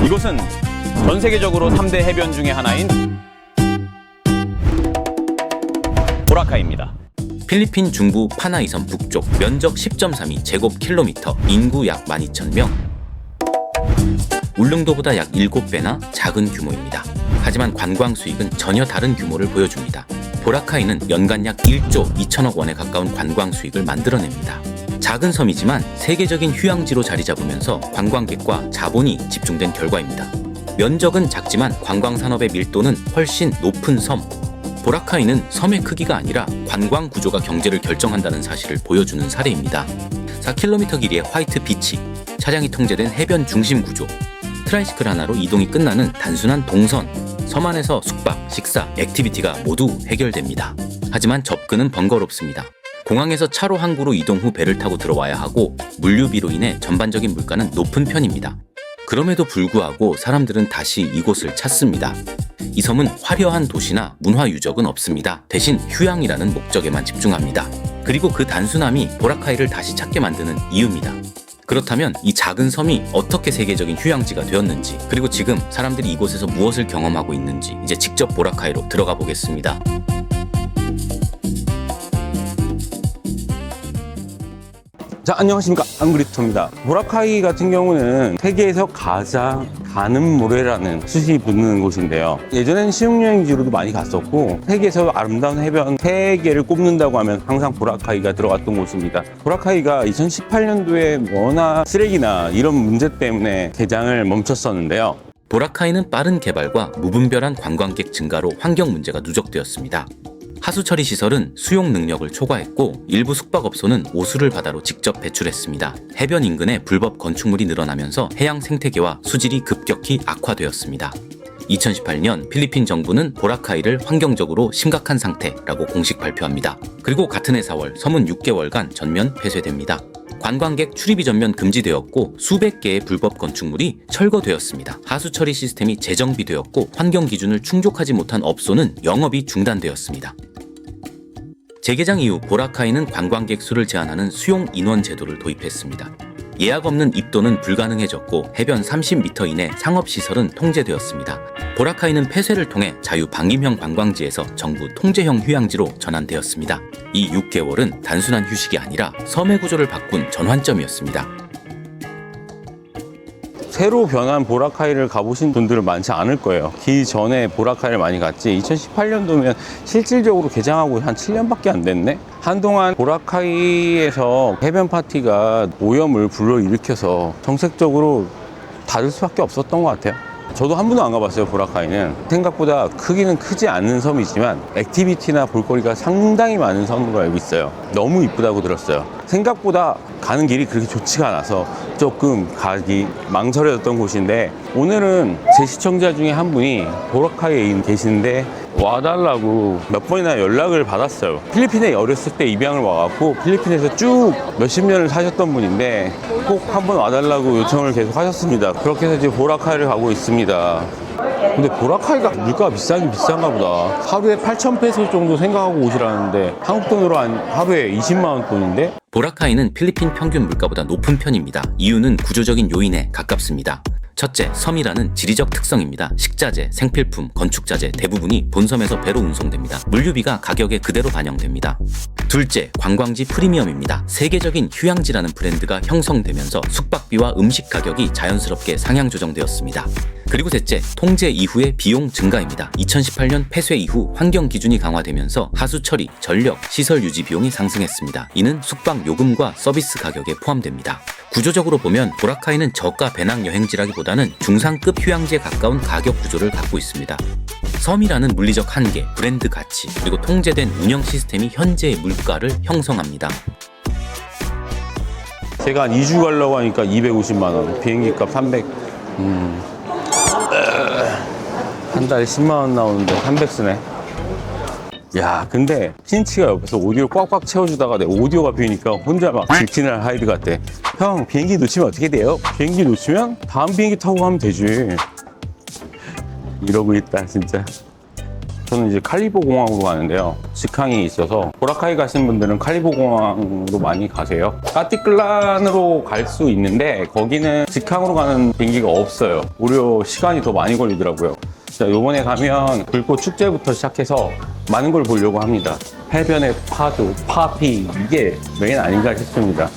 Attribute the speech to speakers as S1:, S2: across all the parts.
S1: 이곳은 전 세계적으로 3대 해변 중에 하나인 보라카이입니다.
S2: 필리핀 중부 파나이섬 북쪽, 면적 10.32 제곱킬로미터, 인구 약 12,000명. 울릉도보다 약 7배나 작은 규모입니다. 하지만 관광 수익은 전혀 다른 규모를 보여줍니다. 보라카이는 연간 약 1조 2천억 원에 가까운 관광 수익을 만들어냅니다. 작은 섬이지만 세계적인 휴양지로 자리 잡으면서 관광객과 자본이 집중된 결과입니다. 면적은 작지만 관광 산업의 밀도는 훨씬 높은 섬. 보라카이는 섬의 크기가 아니라 관광 구조가 경제를 결정한다는 사실을 보여주는 사례입니다. 4km 길이의 화이트 비치, 차량이 통제된 해변 중심 구조, 트라이시클 하나로 이동이 끝나는 단순한 동선, 섬 안에서 숙박, 식사, 액티비티가 모두 해결됩니다. 하지만 접근은 번거롭습니다. 공항에서 차로 항구로 이동 후 배를 타고 들어와야 하고 물류비로 인해 전반적인 물가는 높은 편입니다. 그럼에도 불구하고 사람들은 다시 이곳을 찾습니다. 이 섬은 화려한 도시나 문화 유적은 없습니다. 대신 휴양이라는 목적에만 집중합니다. 그리고 그 단순함이 보라카이를 다시 찾게 만드는 이유입니다. 그렇다면 이 작은 섬이 어떻게 세계적인 휴양지가 되었는지, 그리고 지금 사람들이 이곳에서 무엇을 경험하고 있는지 이제 직접 보라카이로 들어가 보겠습니다.
S3: 자, 안녕하십니까, 앙그리토입니다. 보라카이 같은 경우는 세계에서 가장 가는 모래라는 수식이 붙는 곳인데요. 예전에는 신혼여행지로도 많이 갔었고, 세계에서 아름다운 해변 3개를 꼽는다고 하면 항상 보라카이가 들어갔던 곳입니다. 보라카이가 2018년도에 워낙 쓰레기나 이런 문제 때문에 개장을 멈췄었는데요.
S2: 보라카이는 빠른 개발과 무분별한 관광객 증가로 환경 문제가 누적되었습니다. 하수 처리 시설은 수용 능력을 초과했고, 일부 숙박업소는 오수를 바다로 직접 배출했습니다. 해변 인근에 불법 건축물이 늘어나면서 해양 생태계와 수질이 급격히 악화되었습니다. 2018년 필리핀 정부는 보라카이를 환경적으로 심각한 상태라고 공식 발표합니다. 그리고 같은 해 4월 섬은 6개월간 전면 폐쇄됩니다. 관광객 출입이 전면 금지되었고, 수백 개의 불법 건축물이 철거되었습니다. 하수 처리 시스템이 재정비되었고, 환경 기준을 충족하지 못한 업소는 영업이 중단되었습니다. 재개장 이후 보라카이는 관광객 수를 제한하는 수용 인원 제도를 도입했습니다. 예약 없는 입도는 불가능해졌고, 해변 30m 이내 상업시설은 통제되었습니다. 보라카이는 폐쇄를 통해 자유 방임형 관광지에서 정부 통제형 휴양지로 전환되었습니다. 이 6개월은 단순한 휴식이 아니라 섬의 구조를 바꾼 전환점이었습니다.
S3: 새로 변한 보라카이를 가보신 분들은 많지 않을 거예요. 기 전에 보라카이를 많이 갔지, 2018년도면 실질적으로 개장하고 한 7년밖에 안 됐네? 한동안 보라카이에서 해변 파티가 오염을 불러일으켜서 정책적으로 닫을 수밖에 없었던 것 같아요. 저도 한 번도 안 가봤어요. 보라카이는 생각보다 크기는 크지 않는 섬이지만 액티비티나 볼거리가 상당히 많은 섬으로 알고 있어요. 너무 이쁘다고 들었어요. 생각보다 가는 길이 그렇게 좋지가 않아서 조금 가기 망설여졌던 곳인데, 오늘은 제 시청자 중에 한 분이 보라카이에 계시는데 와달라고 몇 번이나 연락을 받았어요. 필리핀에 어렸을 때 입양을 와갖고 필리핀에서 쭉 몇십 년을 사셨던 분인데 꼭 한번 와달라고 요청을 계속 하셨습니다. 그렇게 해서 지금 보라카이를 가고 있습니다. 근데 보라카이가 물가가 비싸긴 비싼가 보다. 하루에 8,000페소 정도 생각하고 오시라는데 한국 돈으로 하루에 20만 원 돈인데?
S2: 보라카이는 필리핀 평균 물가보다 높은 편입니다. 이유는 구조적인 요인에 가깝습니다. 첫째, 섬이라는 지리적 특성입니다. 식자재, 생필품, 건축자재 대부분이 본섬에서 배로 운송됩니다. 물류비가 가격에 그대로 반영됩니다. 둘째, 관광지 프리미엄입니다. 세계적인 휴양지라는 브랜드가 형성되면서 숙박비와 음식 가격이 자연스럽게 상향 조정되었습니다. 그리고 셋째, 통제 이후의 비용 증가입니다. 2018년 폐쇄 이후 환경 기준이 강화되면서 하수 처리, 전력, 시설 유지 비용이 상승했습니다. 이는 숙박 요금과 서비스 가격에 포함됩니다. 구조적으로 보면 보라카이는 저가 배낭 여행지라기보다는 중상급 휴양지에 가까운 가격 구조를 갖고 있습니다. 섬이라는 물리적 한계, 브랜드 가치, 그리고 통제된 운영 시스템이 현재의 물가를 형성합니다.
S3: 제가 한 2주 가려고 하니까 250만 원, 비행기값 300, 한 달에 10만 원 나오는데 300 쓰네. 야, 근데 신치가 옆에서 오디오 꽉꽉 채워주다가 내 오디오가 비니까 혼자 막 질티날 하이드 같대. 형, 비행기 놓치면 어떻게 돼요? 비행기 놓치면 다음 비행기 타고 가면 되지. 이러고 있다, 진짜. 저는 이제 칼리보 공항으로 가는데요. 직항이 있어서 보라카이 가시는 분들은 칼리보 공항으로 많이 가세요. 까티클란으로 갈 수 있는데 거기는 직항으로 가는 비행기가 없어요. 오히려 시간이 더 많이 걸리더라고요. 자, 요번에 가면 불꽃 축제부터 시작해서 많은 걸 보려고 합니다. 해변의 파도, 파피, 이게 메인 아닌가 싶습니다.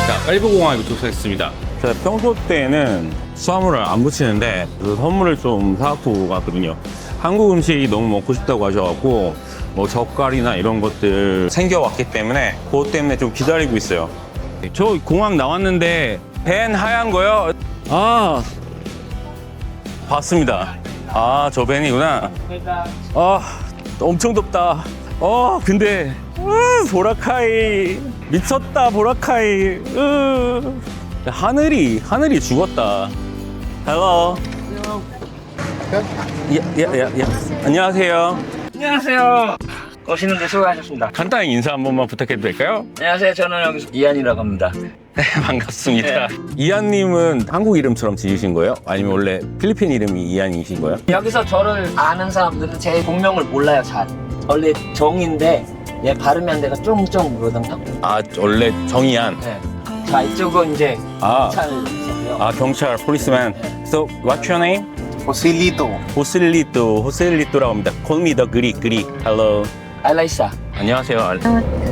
S3: 자, 칼리보 공항에 도착했습니다. 제가 평소 때는 수화물을 안 붙이는데 그 선물을 좀 사갖고 갔거든요. 한국 음식이 너무 먹고 싶다고 하셔갖고 뭐 젓갈이나 이런 것들 챙겨왔기 때문에 그것 때문에 좀 기다리고 있어요. 저 공항 나왔는데 밴 하얀 거요? 아, 봤습니다. 아, 저 밴이구나. 아, 엄청 덥다. 근데 보라카이 미쳤다. 보라카이. 하늘이 죽었다. Hello. 안녕하세요.
S4: 안녕하세요. 오시는데 수고하셨습니다.
S3: 간단히 인사 한 번만 부탁해도 될까요?
S4: 안녕하세요. 저는 여기서 이한이라고 합니다.
S3: 네, 반갑습니다. 이한님은 한국 이름처럼 지으신 거예요? 아니면 원래 필리핀 이름이 이한이신 거예요?
S4: 여기서 저를 아는 사람들은 제 본명을 몰라요, 잘. 원래 정인데 얘 발음이 안 돼서 쫑쫑 그러던가.
S3: 아, 원래 정이한.
S4: 네. 자, 이쪽은 이제
S3: 아,
S4: 잘 있었고요.
S3: 경찰, policeman. So, what's your name?
S5: Joselito.
S3: 호셀리토라고 합니다. Call me the Greek. Hello.
S4: 알라이사.
S3: 안녕하세요,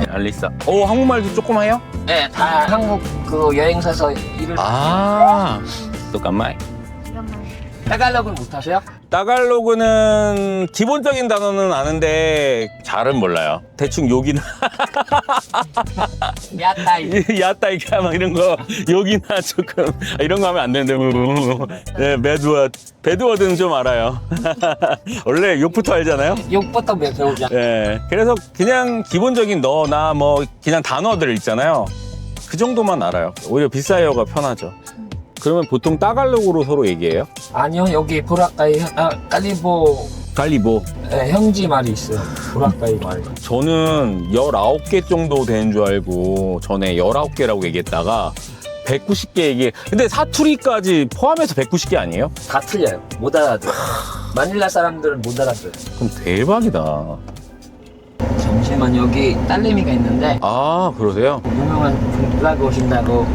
S3: 알리사. 오, 한국말도 조금 해요?
S4: 네, 다 한국 그 여행사에서 일을.
S3: 아, 잠깐만.
S4: 타갈로그는 못하세요?
S3: 따갈로그는 기본적인 단어는 아는데 잘은 몰라요. 대충 욕이나
S4: 야따이.
S3: 야따이카 막 이런 거 욕이나 조금 이런 거 하면 안 되는데 네, 배드워드는 좀 알아요. 원래 욕부터 알잖아요.
S4: 욕부터 배우자.
S3: 네, 그래서 그냥 기본적인 너나 뭐 그냥 단어들 있잖아요. 그 정도만 알아요. 오히려 비싸요가 편하죠. 그러면 보통 따갈로그로 서로 얘기해요?
S4: 아니요, 여기 보라카이, 깔리보
S3: 갈리보.
S4: 네, 현지 말이 있어요. 보라카이 말.
S3: 저는 19개 정도 되는 줄 알고 전에 19개라고 얘기했다가 190개 얘기. 근데 사투리까지 포함해서 190개 아니에요?
S4: 다 틀려요. 못 알아들어요. 마닐라 사람들은 못 알아들어요.
S3: 그럼 대박이다.
S4: 잠시만, 여기 딸내미가 있는데
S3: 아, 그러세요?
S4: 유명한 분들하고 오신다고.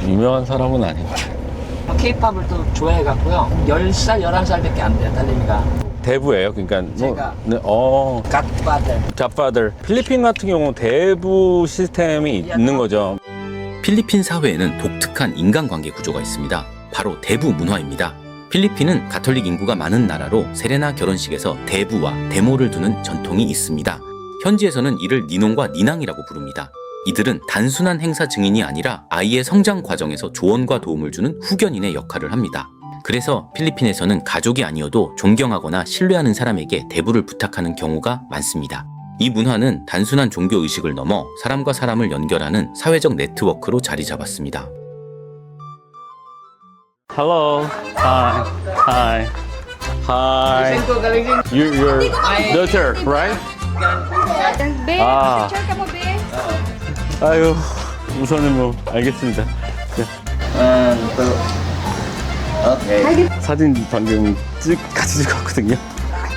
S3: 유명한 사람은 아니고.
S4: 케이팝을 또 좋아해갖고요. 10살, 11살밖에 안 돼요, 딸내미가.
S3: 대부예요. 그러니까
S4: 제가.
S3: 네,
S4: 갓파들.
S3: 갓파들. 필리핀 같은 경우 대부 시스템이 있는 거죠.
S2: 필리핀 사회에는 독특한 인간관계 구조가 있습니다. 바로 대부 문화입니다. 필리핀은 가톨릭 인구가 많은 나라로 세레나 결혼식에서 대부와 대모를 두는 전통이 있습니다. 현지에서는 이를 니농과 니낭이라고 부릅니다. 이들은 단순한 행사 증인이 아니라 아이의 성장 과정에서 조언과 도움을 주는 후견인의 역할을 합니다. 그래서 필리핀에서는 가족이 아니어도 존경하거나 신뢰하는 사람에게 대부를 부탁하는 경우가 많습니다. 이 문화는 단순한 종교 의식을 넘어 사람과 사람을 연결하는 사회적 네트워크로 자리 잡았습니다.
S3: Hello. Hi. You're daughter, right?
S6: Be,
S3: Ah.
S6: picture ka mo, Be.
S3: 아유, 우선은 뭐 알겠습니다.
S4: 오케이.
S3: 사진 방금 같이 찍었거든요.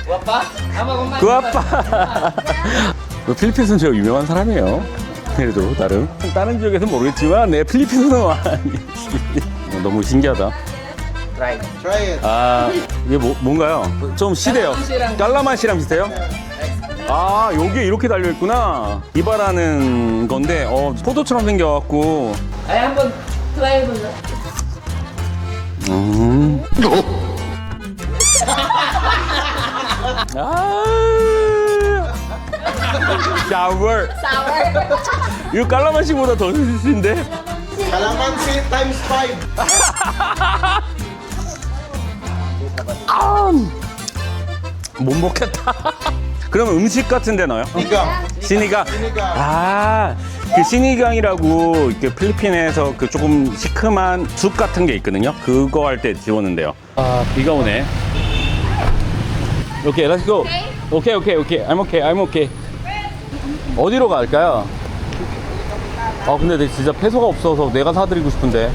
S4: 구아빠? 아마
S3: 그 아빠. 필리핀에서는 제가 유명한 사람이에요. 그래도 다른 지역에서 모르겠지만 내 필리핀은 너무 신기하다.
S4: 트라이.
S5: Try it.
S3: 아, 이게 뭔가요? 좀 시대요. 깔라맛이랑 비슷해요? 아, 여기에 이렇게 달려있구나. 이바라는 건데, 포도처럼 생겨갖고.
S4: 아니, 한번 트라이 해보자.
S3: 아, 샤워. 이거 깔라맛이보다 더 스시인데?
S5: Calamansi times 5.
S3: 못 먹겠다. 그러면 음식 같은 데 넣어요? 시니강. 아, 그 시니강이라고 이렇게 필리핀에서 그 조금 시큼한 숲 같은 게 있거든요. 그거 할 때 집었는데요. 아, 비가 오네. 오케이, let's go. 오케이. I'm okay. 어디로 갈까요? 근데 내 진짜 페소가 없어서 내가 사드리고 싶은데.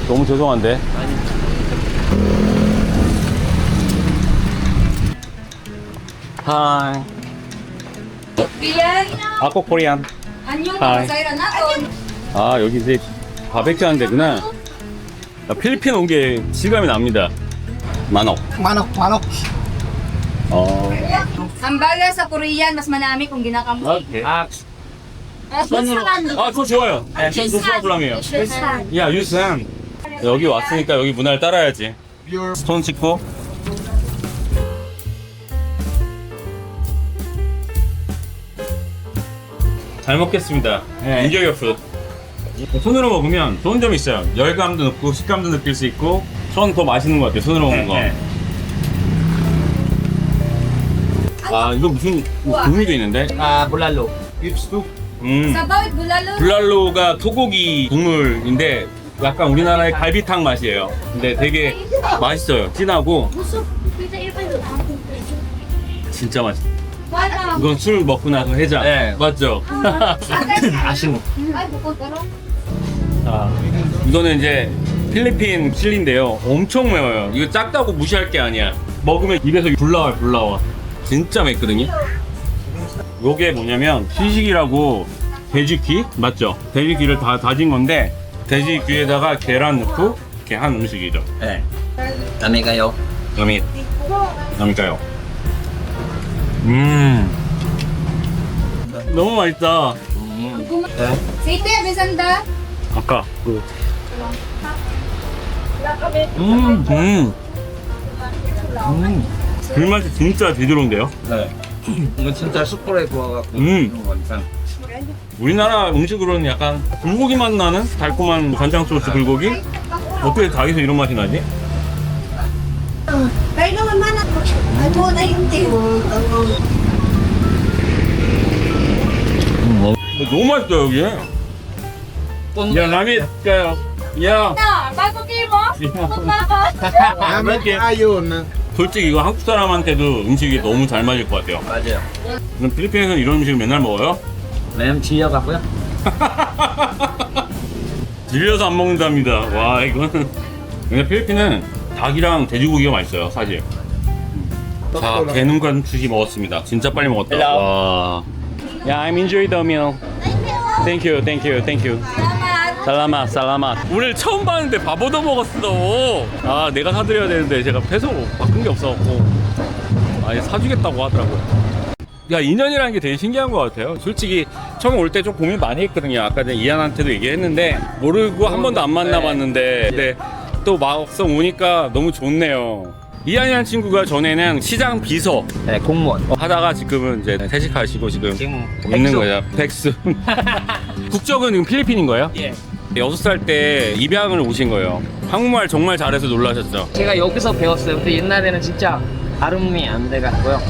S3: 너무 죄송한데.
S1: Hi.
S6: Riyan,
S1: Ako Korean.
S6: anyong
S1: Hi.
S6: masayra naton.
S1: 아, 여기 이제 바베큐 하는 데구나. 나 필리핀 온 게 실감이 납니다. 만옥.
S5: Manok, manok.
S6: Ang baga sa Korean, mas manami kung ginakamo.
S1: 오케이.
S6: Ah,
S1: 그거 좋아요. 저 프로블럼이에요. 야, 유산. 여기 왔으니까 여기 문화를 따라야지. 손 씻고. 잘 먹겠습니다. Enjoy your food. 손으로 먹으면 좋은 점이 있어요. 열감도 높고 식감도 느낄 수 있고 손 더 맛있는 것 같아요. 손으로 먹는 거. 아, 이거 무슨 국물도 있는데?
S4: Ah, bulalo.
S6: Sa bawat bulalo.
S1: 블랄로가 소고기 국물인데 약간 우리나라의 갈비탕 맛이에요. 근데 되게 맛있어요. 진하고 진짜 맛있어. 이건 술 먹고 나서 해장.
S4: 네.
S1: 맞죠?
S4: Asin.
S6: Ay, bukod karon.
S1: 아, 이거는 이제 필리핀 칠리인데요. 엄청 매워요. 이거 작다고 무시할 게 아니야. 먹으면 입에서 불 나와. 진짜 맵거든요. 요게 뭐냐면 시식이라고 돼지귀 맞죠? 돼지귀를 다 다진 건데 돼지귀에다가 계란 넣고 이렇게 한 음식이죠.
S4: Eh. Kami kayo.
S1: 남일까요? 너무 맛있다.
S6: Site, bisanda.
S1: 아까 그 불맛이 진짜 제대로인데요.
S4: 네. 이건 진짜 숯불에 구워갖고
S1: 음. 우리나라 음식으로는 약간 불고기 맛 나는 달콤한 간장 소스 불고기? 어떻게 닭에서 이런 맛이 나지?
S6: Pero naman man ako. Ano na yung
S1: 너무 맛있다 여기. 야 남이 까요. 야.
S6: Na, bago kayo mo? Bukod na ako.
S1: 이렇게.
S5: Ayun.
S1: 솔직히 이거 한국 사람한테도 음식이 너무 잘 맞을 것 같아요.
S4: 맞아요.
S1: 그럼 필리핀에서는 이런 음식을 맨날 먹어요?
S4: Mayroon 지어갖고요.
S1: 질려서 안 먹는답니다. 와 이거는. 근데 필리핀은 닭이랑 돼지고기가 맛있어요 사실. 자, 개눈간추시 먹었습니다. 진짜 빨리 먹었다. 와. 야, I'm enjoy the meal. Thank you. 살라맛. 오늘 처음 봤는데 밥 얻어 먹었어. 아, 내가 사드려야 되는데 제가 배송 바꾼 게 없어갖고. 아니, 사주겠다고 하더라고요. 야, 인연이라는 게 되게 신기한 것 같아요. 솔직히 처음 올 때 좀 고민 많이 했거든요. 아까 전에 이한한테도 얘기했는데 모르고 한 번도 안 만나봤는데 근데 또 막상 오니까 너무 좋네요. 이한이라는 친구가 전에는 시장 비서
S4: 네, 공무원.
S1: 하다가 지금은 이제 퇴직하시고 지금
S4: 지금
S1: 있는 거예요. 백수. 국적은 지금 필리핀인 거예요?
S4: 예.
S1: 6살 때 입양을 오신 거예요. 한국말 정말 잘해서 놀라셨죠?
S4: 제가 여기서 배웠어요. 근데 옛날에는 진짜 발음이 안 돼갖고요.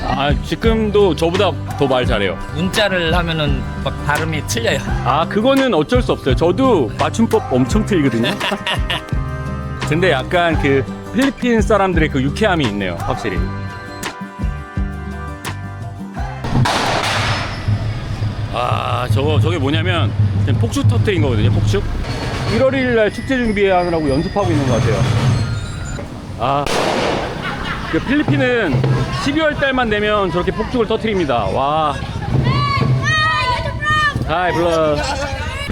S1: 아, 지금도 저보다 더 말 잘해요.
S4: 문자를 하면은 막 발음이 틀려요.
S1: 아, 그거는 어쩔 수 없어요. 저도 맞춤법 엄청 틀리거든요. 근데 약간 그 필리핀 사람들의 그 유쾌함이 있네요, 확실히. 아, 저게 뭐냐면 지금 폭죽 터뜨린 거거든요, 폭죽. 1월 1일 날 축제 준비하느라고 연습하고 있는 것 같아요. 아, 그 필리핀은 12월 달만 되면 저렇게 폭죽을 터뜨립니다. 와. 하이, 블러.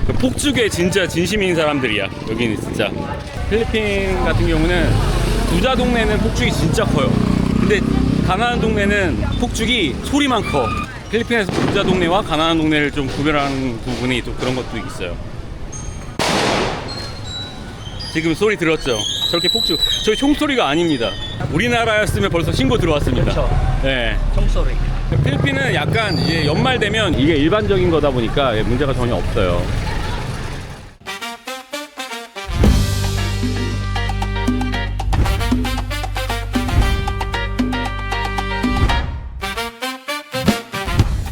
S1: 그 폭죽에 진짜 진심인 사람들이야. 여기는 진짜. 필리핀 같은 경우는 부자 동네는 폭죽이 진짜 커요. 근데 가난한 동네는 폭죽이 소리만 커. 필리핀에서 부자 동네와 가난한 동네를 좀 구별하는 부분이 또 그런 것도 있어요. 지금 소리 들었죠? 저렇게 폭죽, 저희 총소리가 아닙니다. 우리나라였으면 벌써 신고 들어왔습니다.
S4: 그렇죠.
S1: 네.
S4: 총소리.
S1: 필리핀은 약간 이제 연말 되면 이게 일반적인 거다 보니까 문제가 전혀 없어요.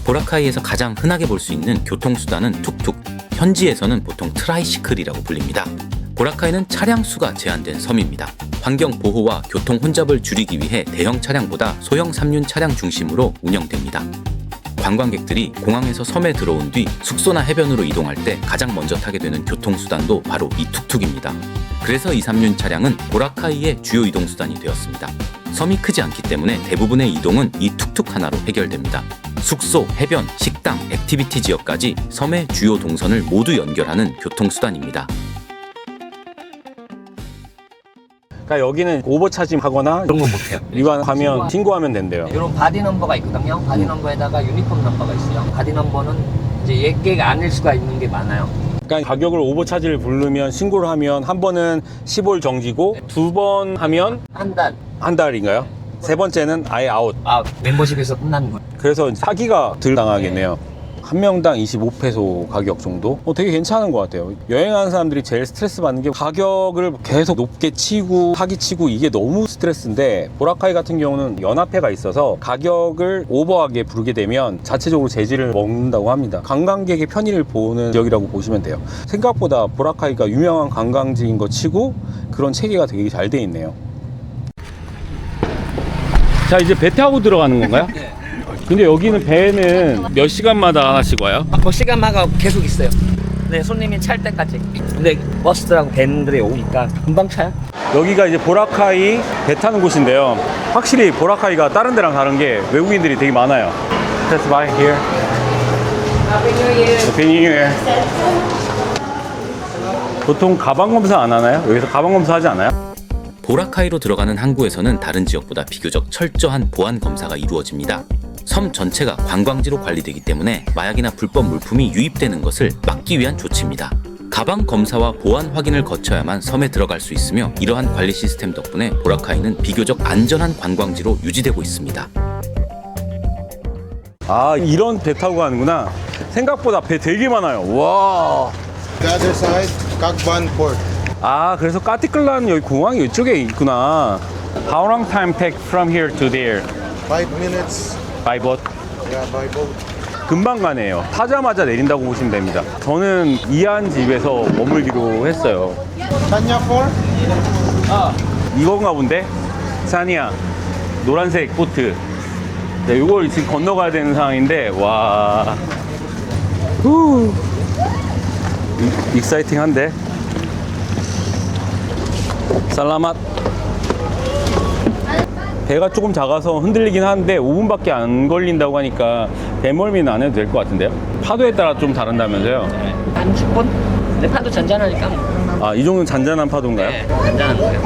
S2: 보라카이에서 가장 흔하게 볼 수 있는 교통수단은 툭툭, 현지에서는 보통 트라이시클이라고 불립니다. 보라카이는 차량 수가 제한된 섬입니다. 환경 보호와 교통 혼잡을 줄이기 위해 대형 차량보다 소형 3륜 차량 중심으로 운영됩니다. 관광객들이 공항에서 섬에 들어온 뒤 숙소나 해변으로 이동할 때 가장 먼저 타게 되는 교통수단도 바로 이 툭툭입니다. 그래서 이 3륜 차량은 보라카이의 주요 이동수단이 되었습니다. 섬이 크지 않기 때문에 대부분의 이동은 이 툭툭 하나로 해결됩니다. 숙소, 해변, 식당, 액티비티 지역까지 섬의 주요 동선을 모두 연결하는 교통수단입니다.
S3: 그러니까 여기는 오버차징 하거나
S4: 그런 건 못해요.
S3: 위반하면 신고하면 된대요.
S4: 이런 바디 넘버가 있거든요. 바디 넘버에다가 유니폼 넘버가 있어요. 바디 넘버는 이제 10개가 아닐 수가 있는 게 많아요.
S3: 그러니까 가격을 오버차지를 부르면 신고를 하면 한 번은 10월 정지고 두 번 하면
S4: 한 달.
S3: 한 달인가요? 세 번째는 아예 아웃.
S4: 멤버십에서 끝나는 거예요.
S3: 그래서 사기가 덜 당하겠네요. 한 명당 25페소 가격 정도? 되게 괜찮은 것 같아요. 여행하는 사람들이 제일 스트레스 받는 게 가격을 계속 높게 치고 사기치고 이게 너무 스트레스인데 보라카이 같은 경우는 연합회가 있어서 가격을 오버하게 부르게 되면 자체적으로 제지를 먹는다고 합니다. 관광객의 편의를 보는 지역이라고 보시면 돼요. 생각보다 보라카이가 유명한 관광지인 거 치고 그런 체계가 되게 잘 돼 있네요. 자, 이제 배 타고 들어가는 건가요?
S4: 네.
S3: 근데 여기는 배는 몇 시간마다 하나씩 와요?
S4: 뭐 시간마가 계속 있어요. 네, 손님이 찰 때까지. 근데 버스들하고 밴들이 오니까 금방 차요.
S3: 여기가 이제 보라카이 배 타는 곳인데요. 확실히 보라카이가 다른 데랑 다른 게 외국인들이 되게 많아요. Let's buy here. Happy New Year. 보통 가방 검사 안 하나요? 여기서 가방 검사 하지 않아요?
S2: 보라카이로 들어가는 항구에서는 다른 지역보다 비교적 철저한 보안 검사가 이루어집니다. 섬 전체가 관광지로 관리되기 때문에 마약이나 불법 물품이 유입되는 것을 막기 위한 조치입니다. 가방 검사와 보안 확인을 거쳐야만 섬에 들어갈 수 있으며 이러한 관리 시스템 덕분에 보라카이는 비교적 안전한 관광지로 유지되고 있습니다.
S3: 아, 이런 배 타고 가는구나. 생각보다 배 되게 많아요. 와.
S5: The other side, Cagban Port.
S3: 아, 그래서 까티클란 여기 공항이 이쪽에 있구나. How long time take from here to there?
S5: 5 minutes.
S3: By boat?
S5: Yeah, by boat.
S3: 금방 가네요. 타자마자 내린다고 보시면 됩니다. 저는 이한 집에서 머물기로 했어요.
S5: Tanya 4?
S3: 이건가 본데? 사니아 노란색 보트. 네, 이걸 지금 건너가야 되는 상황인데 와. 후. 익사이팅한데. 살라맛. 배가 조금 작아서 흔들리긴 하는데 5분밖에 안 걸린다고 하니까 배멀미는 안 해도 될 것 같은데요? 파도에 따라 좀 다른다면서요?
S4: 한 10분? 근데 파도 잔잔하니까 뭐.
S3: 아, 이 정도는 잔잔한 파도인가요?
S4: 네, 잔잔한 거예요.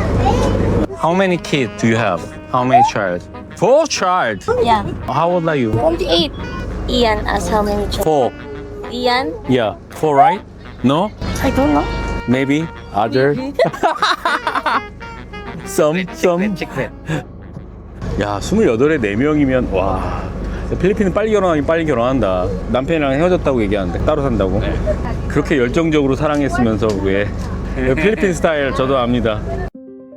S3: How many kids do you have? How many child? 4 child.
S6: Yeah.
S3: How old are you?
S6: 28. Ian as how many children?
S3: 4.
S6: Ian?
S3: Yeah, 4 right? No?
S6: I don't know.
S3: Maybe other. some.
S4: 칙회.
S3: 야, 28에 4명이면 와. 필리핀은 빨리 결혼하긴 빨리 결혼한다. 남편이랑 헤어졌다고 얘기하는데 따로 산다고. 그렇게 열정적으로 사랑했으면서 왜? 필리핀 스타일 저도 압니다.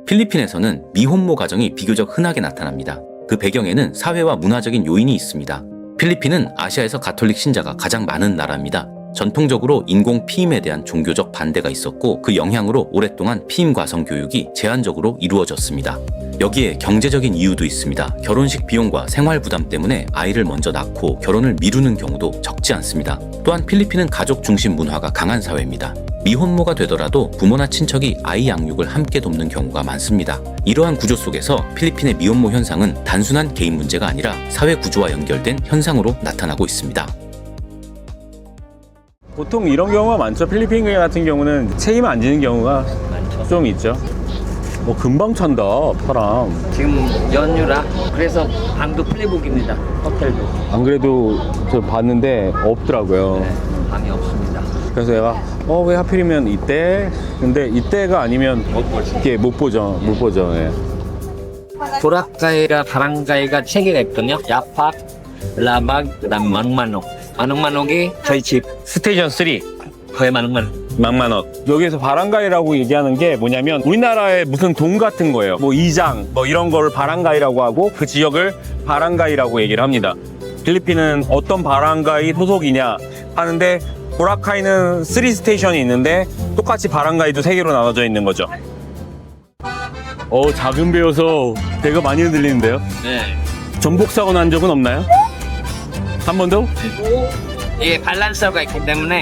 S2: 필리핀에서는 미혼모 가정이 비교적 흔하게 나타납니다. 그 배경에는 사회와 문화적인 요인이 있습니다. 필리핀은 아시아에서 가톨릭 신자가 가장 많은 나라입니다. 전통적으로 인공 피임에 대한 종교적 반대가 있었고 그 영향으로 오랫동안 피임 과정 교육이 제한적으로 이루어졌습니다. 여기에 경제적인 이유도 있습니다. 결혼식 비용과 생활 부담 때문에 아이를 먼저 낳고 결혼을 미루는 경우도 적지 않습니다. 또한 필리핀은 가족 중심 문화가 강한 사회입니다. 미혼모가 되더라도 부모나 친척이 아이 양육을 함께 돕는 경우가 많습니다. 이러한 구조 속에서 필리핀의 미혼모 현상은 단순한 개인 문제가 아니라 사회 구조와 연결된 현상으로 나타나고 있습니다.
S3: 보통 이런 경우가 많죠. 필리핀 같은 경우는 책임 안 지는 경우가
S4: 많죠.
S3: 좀 있죠. 금방 찬다, 사람.
S4: 지금 연휴라 그래서 방도 플리북입니다. 호텔도.
S3: 안 그래도 저 봤는데 없더라고요.
S4: 네, 방이 없습니다.
S3: 그래서 내가 왜 하필이면 이때? 근데 이때가 아니면 이게 못 보죠. 예.
S4: 보라카이가 바랑가이가 3개가 있거든요. 야팍, 라박, 그다음 망마녹. 망마녹이 저희 집
S3: 스테이션 3.
S4: 거의 망마녹.
S3: 망만옷. 여기서 바랑가이라고 얘기하는 게 뭐냐면 우리나라의 무슨 동 같은 거예요. 뭐 이장 뭐 이런 거를 바랑가이라고 하고 그 지역을 바랑가이라고 얘기를 합니다. 필리핀은 어떤 바랑가이 소속이냐 하는데 보라카이는 3 스테이션이 있는데 똑같이 바랑가이도 3개로 나눠져 있는 거죠. 작은 배여서 배가 많이 흔들리는데요.
S4: 네.
S3: 전복 사고 난 적은 없나요? 한 번도?
S4: 그리고 이게 밸런서가 있기 때문에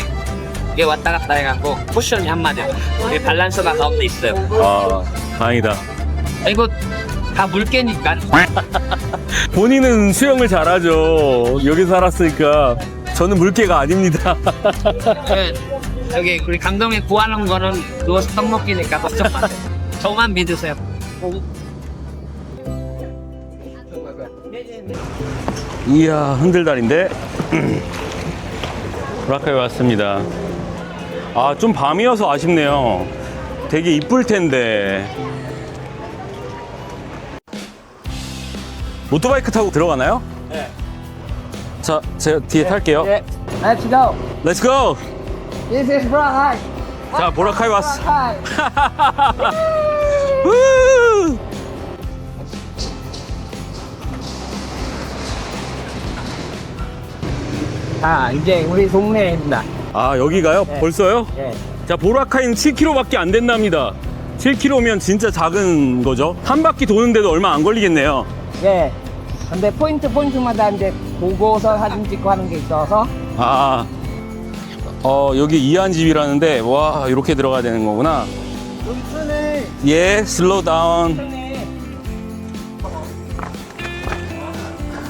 S4: 이게 왔다 갔다 해갖고 쿠션이 한마디로 이게 밸런서가 가운데 있어요.
S3: 아, 다행이다.
S4: 이거 다 물개니까.
S3: 본인은 수영을 잘하죠. 여기 살았으니까. 저는 물개가 아닙니다.
S4: 여기 우리 감독님 구하는 거는 누워서 떡 먹기니까 걱정 마세요. 저만 믿으세요.
S3: 이야, 흔들다리인데. 보라카이 왔습니다. 아, 좀 밤이어서 아쉽네요. 되게 이쁠 텐데. 오토바이크 타고 들어가나요?
S4: 네.
S3: 자, 제가 뒤에 탈게요.
S4: 네. Let's go.
S3: Let's go!
S4: This is Boracay.
S3: 자, 보라카이 왔어.
S4: Boracay.
S3: 우!
S4: 아, 이제 우리 동네입니다.
S3: 아, 여기가요?
S4: 네.
S3: 벌써요?
S4: 예.
S3: 자, 보라카이는 7km밖에 안 된답니다. 7km면 진짜 작은 거죠. 한 바퀴 도는데도 얼마 안 걸리겠네요.
S4: 예. 근데 포인트마다 이제 보고서 사진 찍고 하는 게 있어서.
S3: 아, 여기 이한집이라는데, 와, 이렇게 들어가야 되는 거구나.
S4: 눈순을.
S3: 예, 슬로우 다운.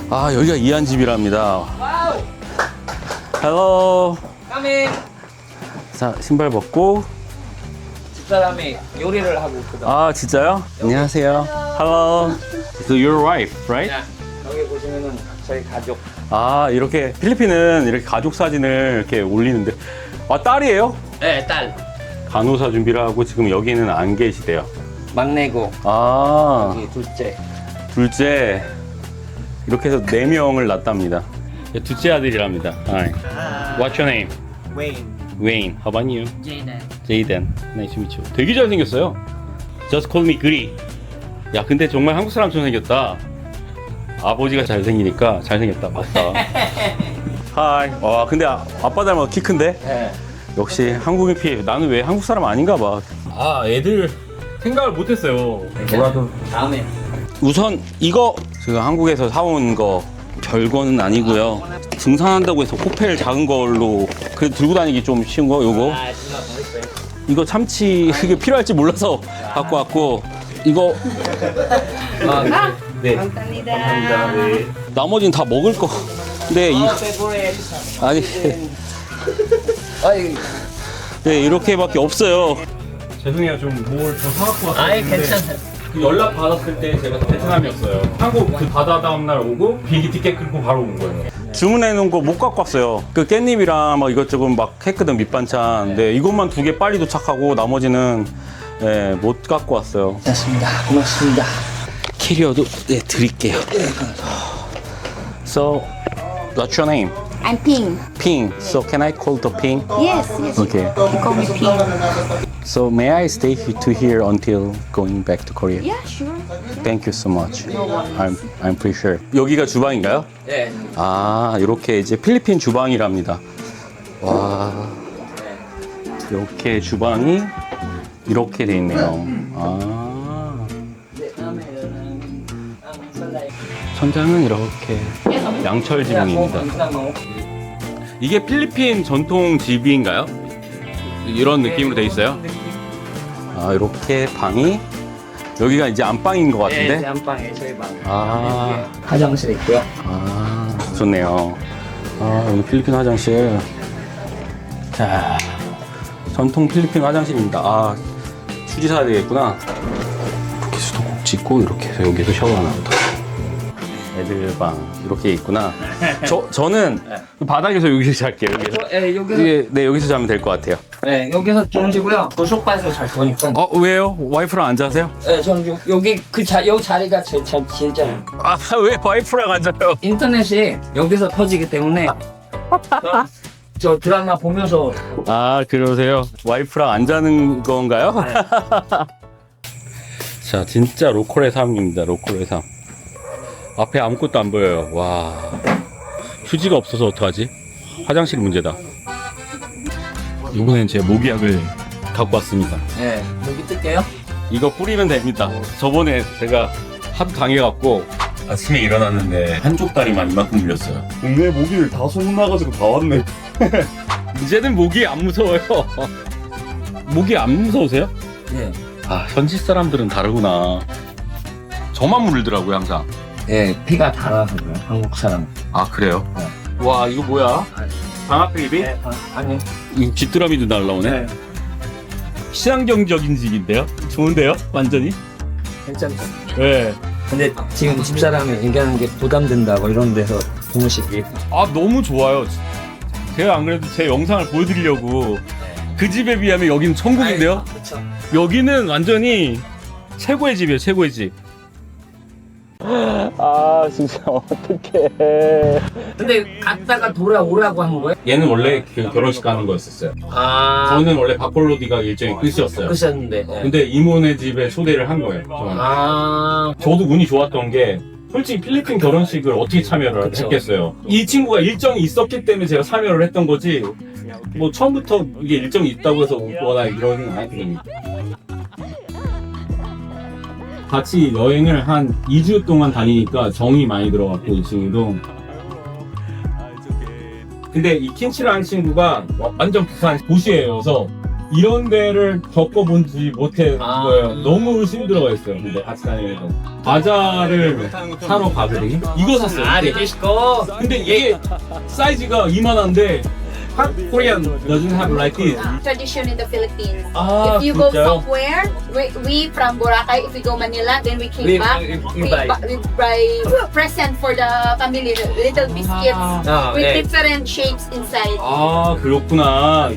S3: 아, 여기가 이한집이랍니다.
S4: 와우.
S3: 헬로.
S4: 까미.
S3: 자, 신발 벗고.
S4: 집사람이 요리를 하고 있거든.
S3: 아, 진짜요? 안녕하세요. Hello. So your wife, right?
S4: 여기 보시면은 저희 가족.
S3: 아, 이렇게 필리핀은 이렇게 가족 사진을 이렇게 올리는데. 아, 딸이에요?
S4: 네, 딸.
S3: 간호사 준비를 하고 지금 여기는 안 계시대요.
S4: 막내고
S3: 아,
S4: 여기 둘째.
S3: 둘째. 이렇게 해서 4명을 낳답니다. 둘째 아들이랍니다. Hi. What's your name?
S4: Wayne.
S3: Wayne. How about you?
S4: Jaden.
S3: Jaden. Nice to meet you. 되게 잘생겼어요. Just call me 그리. 야, 근데 정말 한국 사람처럼 생겼다. 아버지가 잘생기니까 잘생겼다. 맞다. Hi. 와, 근데 아빠 닮아서 키 큰데?
S4: 네.
S3: 역시 한국인 피해. 나는 왜 한국 사람 아닌가 봐. 아, 애들 생각을 못했어요. 뭐라도.
S4: 다음에.
S3: 우선 이거 제가 한국에서 사온 거 별거는 아니고요. 등산한다고 해서 코펠 작은 걸로 그래도 들고 다니기 좀 쉬운 거 요거.
S4: 아, 진짜 멋있어요.
S3: 이거 참치 이게 필요할지 몰라서 갖고 왔고 이거 네. 감사합니다. 네. 나머지는 다 먹을 거. 근데 이 아니
S4: 아이,
S3: 네, 이렇게밖에 없어요. 죄송해요. 좀 뭘 더 사갖고 왔어요.
S4: 아이 괜찮아요.
S3: 그 연락 받았을 때 제가 베트남이었어요. 한국 그 바다 다음 날 오고 비행기 티켓 끊고 바로 온 거예요. 주문해 놓은 거 못 갖고 왔어요. 그 깻잎이랑 막 이것저것 막 했거든 밑반찬. 네, 이것만 2개 빨리 도착하고 나머지는 네, 못 갖고 왔어요.
S4: 됐습니다. 고맙습니다.
S3: 캐리어도 네 드릴게요. So, what's your name?
S6: I'm Ping.
S3: Ping. So can I call the Ping?
S6: Yes, yes.
S3: Okay.
S6: You call me Ping.
S3: So may I stay here until going back to Korea?
S6: Yeah, sure.
S3: Thank you so much. I'm pretty sure. 여기가 주방인가요?
S4: 네.
S3: 아, 이렇게 이제 필리핀 주방이랍니다. 와, 이렇게 주방이 이렇게 돼 있네요. 아, 천장은 이렇게 양철 지붕입니다. 이게 필리핀 전통 집인가요? 이런 느낌으로 돼 있어요? 아, 이렇게 방이 여기가 이제 안방인 것
S4: 네,
S3: 같은데?
S4: 안방에 저희 방.
S3: 아,
S4: 화장실 있고요.
S3: 아, 좋네요. 아, 여기 필리핀 화장실. 자, 전통 필리핀 화장실입니다. 아, 휴지 사야 되겠구나. 이렇게 수도국 짓고 이렇게 해서 여기서 샤워 하나 더. 애들 방 이렇게 있구나. 저는 바닥에서 여기서 잘게요. 여기서.
S4: 여기서
S3: 네, 여기서 자면 될 것 같아요.
S4: 네, 여기서 주무시고요. 도서관에서 잘 거니까.
S3: 왜요? 와이프랑 안 자세요?
S4: 네, 저는 여기 여기 자리가 진짜
S3: 아, 왜 와이프랑 안 자요?
S4: 인터넷이 여기서 터지기 때문에 저 드라마 보면서
S3: 아, 그러세요? 와이프랑 안 자는 건가요? 자, 진짜 로컬의 삶입니다. 로컬의 삶. 앞에 아무것도 안 보여요. 와, 휴지가 없어서 어떡하지? 화장실 문제다. 이번엔 제 모기약을 갖고 왔습니다.
S4: 네, 여기 뜰게요.
S3: 이거 뿌리면 됩니다. 저번에 제가 하도 당해갖고 아침에 일어났는데 한쪽 다리만 이만큼 물렸어요.
S1: 동네 모기를 다 소문나가지고 다 왔네.
S3: 이제는 모기 안 무서워요. 모기 안 무서우세요?
S4: 네.
S3: 아, 현지 사람들은 다르구나. 저만 물더라고요 항상.
S4: 예, 피가 달아서 그래요. 한국 사람.
S3: 아 그래요? 와 이거 뭐야? 방아필립이?
S4: 네, 아니.
S1: 이 쥐뚜라미도 날라오네. 시장경적인 집인데요? 좋은데요? 완전히?
S4: 괜찮죠.
S1: 네.
S4: 근데 지금 집사람이 얘기하는 게 부담된다고 이런 데서 주무시기.
S1: 아 너무 좋아요. 제가 안 그래도 제 영상을 보여드리려고 그 집에 비하면 여기는 천국인데요?
S4: 그렇죠.
S1: 여기는 완전히 최고의 집이에요, 최고의 집. 아 진짜 어떡해.
S4: 근데 갔다가 돌아오라고 한 거예요?
S1: 얘는 원래 그 결혼식 가는 거였었어요.
S4: 아,
S1: 저는 원래 바콜로디가 일정이 끝이었어요.
S4: 그러셨는데.
S1: 근데 이모네 집에 초대를 한 거예요. 저는.
S4: 아,
S1: 저도 운이 좋았던 게 솔직히 필리핀 결혼식을 어떻게 참여를
S4: 그쵸.
S1: 했겠어요. 이 친구가 일정이 있었기 때문에 제가 참여를 했던 거지 뭐 처음부터 이게 일정이 있다고 해서 워낙 이러는 건 아니거든요. 같이 여행을 한 2주 동안 다니니까 정이 많이 들어갔고 이 친구도. 근데 이 킨치라는 친구가 완전 부산 도시예요. 그래서 이런 데를 겪어본지 못한 거예요. 너무 힘들어했어요. 근데 같이 다니면서 과자를 사러 가거든요. 이거 샀어요.
S4: 아, 레디시코.
S1: 근데 이게 사이즈가 이만한데 Korean doesn't have like this.
S7: Tradition in the Philippines.
S1: 아,
S7: If you go
S1: 진짜요?
S7: somewhere, we from Boracay, if we go Manila, then we came back,
S4: we buy.
S7: we buy present for the family, little biscuits
S4: 아,
S7: with
S4: 네.
S7: different shapes inside.
S1: 아 그렇구나.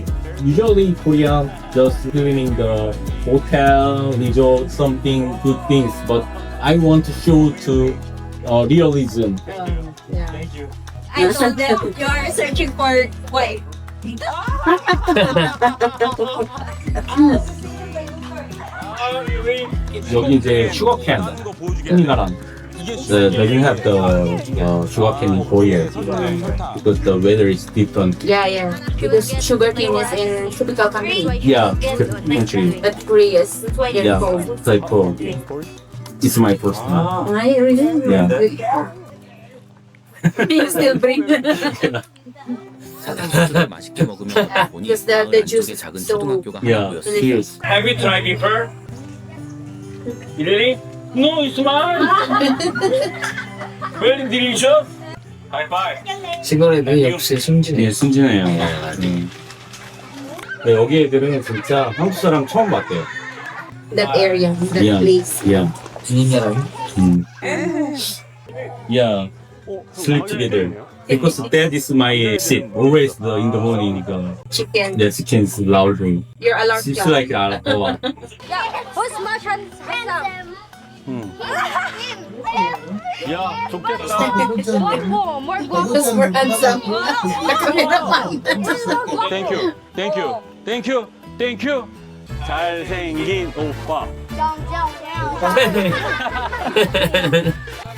S1: Usually Korean just cleaning the hotel, resort, something good things, but I want to show to realism.
S7: I told them you're searching for wife.
S1: 여기 이제 슈거캔, 우리나라. They didn't have the sugarcane in Korea because the weather is different.
S7: Yeah. Because sugarcane is in tropical country,
S1: Yeah, country.
S7: but Korea is very
S1: Yeah,
S7: cold.
S1: it's like cold. It's my first time.
S7: I really?
S1: Yeah.
S7: You still bring.
S2: 사탕수수를 맛있게 먹으며 걷다 보니
S7: Because the
S2: 마을 안쪽에
S7: juice
S2: 작은
S7: is so-
S2: 초등학교가 하나
S1: Yeah.
S2: 보였어요.
S1: Cheers. Have you tried before? Really? No, it's mine. Very delicious. High five.
S4: 시골에도 역시 순진해.
S1: 예, 순진해요. 네, 여기 애들은 진짜 한국 사람 처음 봤대요.
S7: That area, that
S1: Yeah.
S7: place.
S1: Yeah.
S4: 진인이라고.
S1: Yeah. Sleep together. Because dad is my seat. Always in the morning.
S7: Chicken.
S1: The chicken's loudly.
S7: Your alarm
S1: It's
S7: clock.
S1: like a lot.
S7: Who's much handsome?
S1: 야, 좋겠다.
S7: Who's more handsome?
S1: Thank you. 잘생긴 오빠.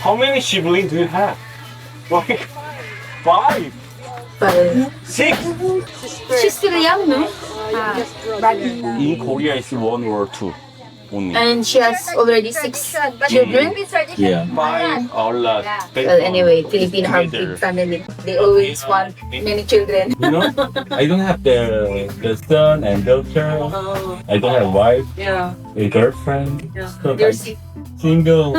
S1: How many siblings do you have? Like 5,
S7: But
S1: 6.
S7: she's still young, no?
S1: In Korea, it's 1 or 2 only.
S7: And she has already 6 children.
S1: Yeah. 5 or less.
S7: Well, anyway, Filipino are big family. They always want many children.
S1: You know, I don't have the son and daughter. I don't have wife,
S7: Yeah.
S1: a girlfriend. So
S7: They're
S1: I'm single,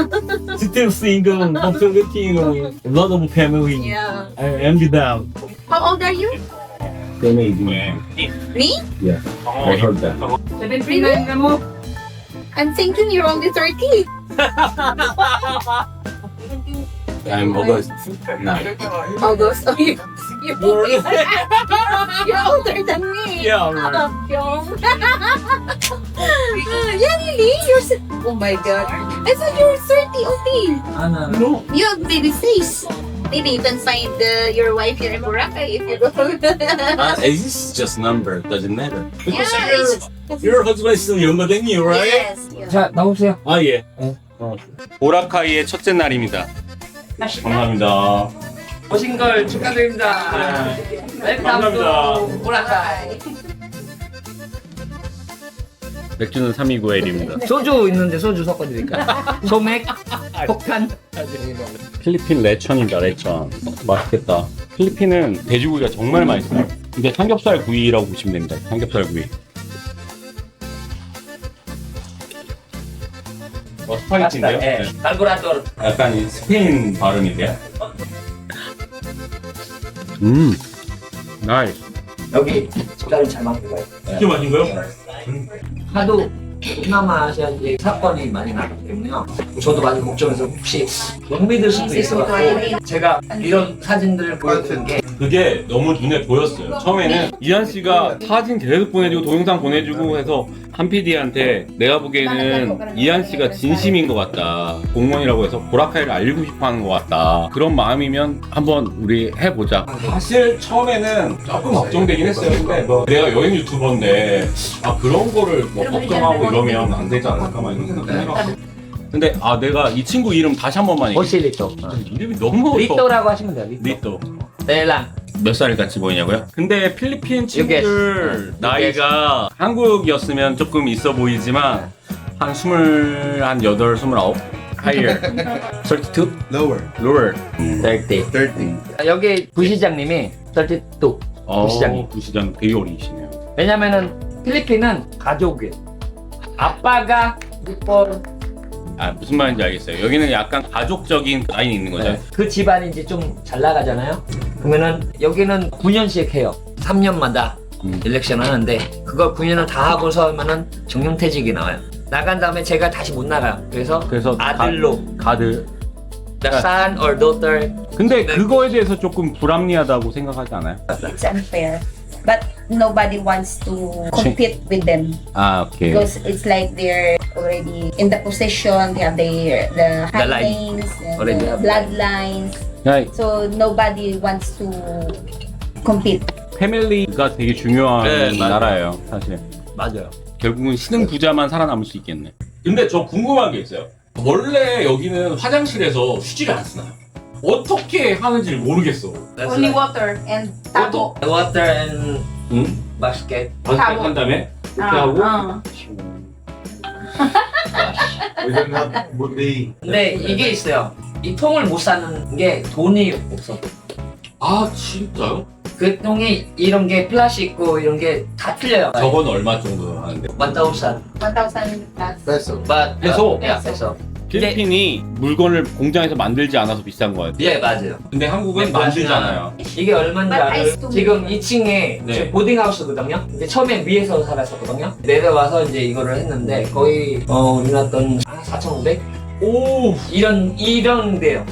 S1: still single, but Filipino, a lot of family.
S7: Yeah.
S1: I envy them.
S7: How old are you?
S1: They made me.
S7: Me?
S1: Yeah, I heard that.
S7: Really? I'm thinking you're only 30.
S1: I'm August 9.
S7: August. Oh, you're older than me.
S1: Yeah, right.
S7: Yeah, really? Oh my god. I thought you were 30 only.
S1: No.
S7: You have baby face. Maybe you can find your wife here in Boracay if you go.
S1: It's just number, doesn't matter. Because
S7: Yeah,
S1: your husband is still younger than you, right?
S7: Yes.
S4: 자, 나오세요.
S1: 아 예. 보라카이의 첫째 날입니다. 감사합니다.
S4: 오신 걸 축하드립니다.
S1: 감사합니다.
S4: 보라카이.
S1: 맥주는 329L입니다.
S4: 소주 있는데 소주 섞어드릴까? 소맥, 폭탄.
S1: 필리핀 레천입니다. 레천. 맛있겠다. 필리핀은 돼지고기가 정말 맛있어요. 이게 삼겹살 구이라고 보시면 됩니다. 삼겹살 구이. 스파게티인데요?
S4: 예. 칼브라도르.
S1: 약간 이 스페인 발음인데요? 나이스.
S4: 여기 숟가락 잘 맞는 거예요.
S1: 진짜 맛있는 거요?
S4: 하도 동남아시아에 사건이 많이 나기 때문에요. 저도 많이 걱정해서 혹시 못 믿을 수도 있어가지고 제가 이런 사진들을 보여드린 게
S1: 그게 너무 눈에 보였어요. 처음에는 이한 씨가 사진 계속 보내주고 동영상 보내주고 해서 한 PD한테 내가 보기에는 이한 씨가 진심인 것 같다. 공무원이라고 해서 보라카이를 알리고 싶어 하는 것 같다. 그런 마음이면 한번 우리 해보자. 사실 처음에는 조금 걱정되긴 했어요. 근데 뭐 내가 여행 유튜버인데 그런 거를 뭐 걱정하고 이러면 안 되지 않을까 막 이런 생각도 해봤어. 근데 내가 이 친구 이름 다시 한 번만 얘기해.
S4: 호실리토.
S1: 이름이 너무 어려워.
S4: 리또라고 하시면 돼요.
S1: 리또.
S4: 네,랑
S1: 몇 살이 같이 보이냐고요? 근데 필리핀 친구들 나이가 한국이었으면 조금 있어 보이지만 한 28, 29 higher 32?
S5: Lower.
S1: lower
S4: 30.
S5: 30.
S4: 여기 부시장님이 32 부시장님.
S1: 부시장 되게 어리시네요.
S4: 왜냐면은 필리핀은 가족이에요. 아빠가 육벌
S1: 무슨 말인지 알겠어요. 여기는 약간 가족적인 라인이 있는 거죠.
S4: 그 집안이 이제 좀 잘 나가잖아요. 그러면은 여기는 9년씩 해요. 3년마다 일렉션 하는데 그거 9년을 다 하고서 하면은 정년퇴직이 나와요. 나간 다음에 제가 다시 못 나가요. 그래서 아들로
S1: 가들.
S4: the son or daughter.
S1: 근데 그거에 대해서 조금 불합리하다고 생각하지 않아요?
S8: It's unfair. But nobody wants to compete with them
S1: 오케이.
S8: because it's like they're already in the position, they have the
S4: The line.
S8: hangings,
S4: Already
S8: the
S4: have
S8: bloodlines. So nobody wants to compete.
S1: 패밀리가 되게 중요한
S4: 네, 맞아요.
S1: 나라예요, 사실.
S4: 맞아요.
S1: 결국은 신흥 부자만 살아남을 수 있겠네. 근데 저 궁금한 게 있어요. 원래 여기는 화장실에서 휴지를 안 쓰나요? 어떻게 하는지 모르겠어.
S7: Only water and tabo.
S4: water and
S1: 응?
S4: basket.
S1: 바스켓 한 다음에 이렇게 하고.
S5: We don't have buffet.
S4: 근데 이게 있어요. 이 통을 못 사는 게 돈이 없어.
S1: 진짜요?
S4: 그 통이 이런 게 플라스틱 있고 이런 게 다 틀려요.
S1: 저건 얼마 정도 하는데?
S4: 1,000.
S7: 1,000 plus.
S5: Peso.
S1: peso?
S4: peso.
S1: 필리핀이 물건을 공장에서 만들지 않아서 비싼 거예요.
S4: 예, 맞아요.
S1: 근데 한국은 만들잖아요.
S4: 이게 얼마인지
S7: But I
S4: 알아요?
S7: still
S4: 지금
S7: need
S4: 2층에
S1: 네.
S4: 보딩하우스거든요. 근데 처음에 위에서 살았었거든요. 내려와서 이제 이거를 했는데 거의 우리나라 돈 4,500?
S1: 오!
S4: 이런 데요.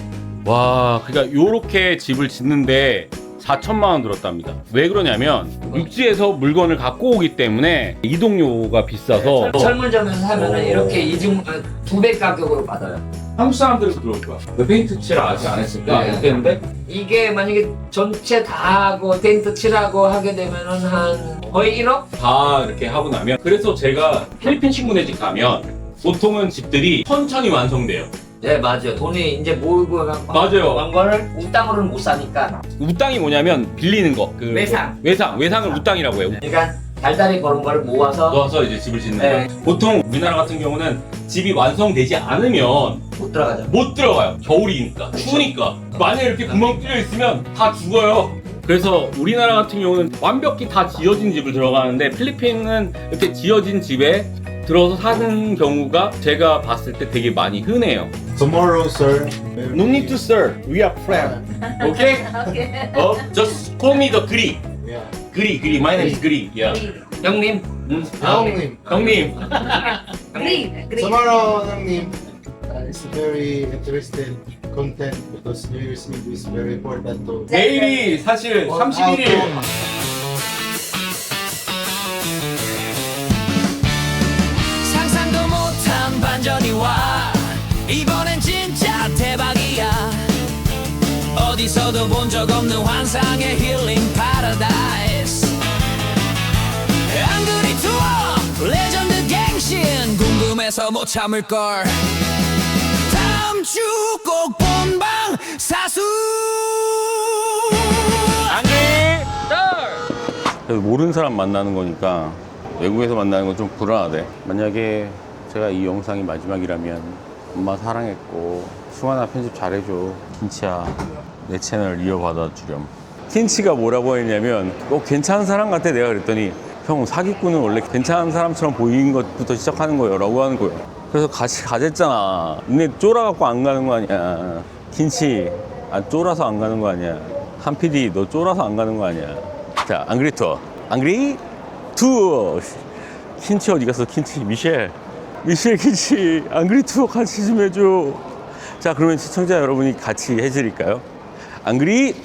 S1: 와, 그러니까 요렇게 집을 짓는데 4천만 원 들었답니다. 왜 그러냐면 육지에서 물건을 갖고 오기 때문에 이동료가 비싸서
S4: 철물점에서 사면은 이렇게 2배 가격으로 받아요.
S1: 한국 사람들은 그럴 거야. 왜 페인트 칠을 아직 안 했을까?
S4: 네.
S1: 이렇게 했는데
S4: 이게 만약에 전체 다 하고 텐트 칠하고 하게 되면은 한 거의 1억?
S1: 다 이렇게 하고 나면 그래서 제가 필리핀 친구네 집 가면 보통은 집들이 천천히 완성돼요.
S4: 네, 맞아요. 돈이 이제 모으고
S1: 맞아요.
S4: 간 거를 우땅으로는 못 사니까.
S1: 우땅이 뭐냐면 빌리는 거. 그
S4: 외상.
S1: 외상을 우땅이라고 해요.
S4: 그러니까 달달이 버는 거를 모아서
S1: 넣어서 이제 집을 짓는
S4: 네.
S1: 거예요. 보통 우리나라 같은 경우는 집이 완성되지 않으면
S4: 못 들어가죠.
S1: 못 들어가요. 겨울이니까 추우니까. 만약에 이렇게 구멍 뚫려 있으면 다 죽어요. 그래서 우리나라 같은 경우는 완벽히 다 지어진 집을 들어가는데 필리핀은 이렇게 지어진 집에 들어서 사는 경우가 제가 봤을 때 되게 많이 흔해요.
S5: Tomorrow, sir.
S1: No need to sir, we are friends. Okay?
S7: Okay.
S1: Just call me the Gri.
S5: Yeah.
S1: Gri. My name is Gri. Yeah.
S4: 형님,
S5: Nangnim.
S1: 형님.
S7: Green. Green.
S5: Tomorrow, Nangnim. It's a very interesting content because New Year's Eve is very important to.
S1: 내일이 사실 31일.
S9: 상상도 못한 반전이 와 이번엔 진짜 대박이야 어디서도 본 적 없는 환상의 힐링 파라다이스 앙그리 투어 레전드 갱신 궁금해서 못 참을걸 다음 주 꼭 본방 사수
S3: 그래도 모르는 사람 만나는 거니까 외국에서 만나는 건 좀 불안하대. 만약에 제가 이 영상이 마지막이라면 엄마 사랑했고 승환아 편집 잘해줘. 틴치야 내 채널 이어받아 주렴. 틴치가 뭐라고 했냐면 괜찮은 사람 같아. 내가 그랬더니 형 사기꾼은 원래 괜찮은 사람처럼 보이는 것부터 시작하는 거예요 라고 하는 거예요. 그래서 같이 가졌잖아. 근데 쫄아갖고 안 가는 거 아니야. 김치, 쫄아서 안 가는 거 아니야. 한 PD, 너 쫄아서 안 가는 거 아니야. 자, 앙그리 투어. 앙그리 투어. 김치 어디 갔어? 김치. 미셸 김치. 앙그리 투어 같이 좀 해줘. 자, 그러면 시청자 여러분이 같이 해드릴까요? 앙그리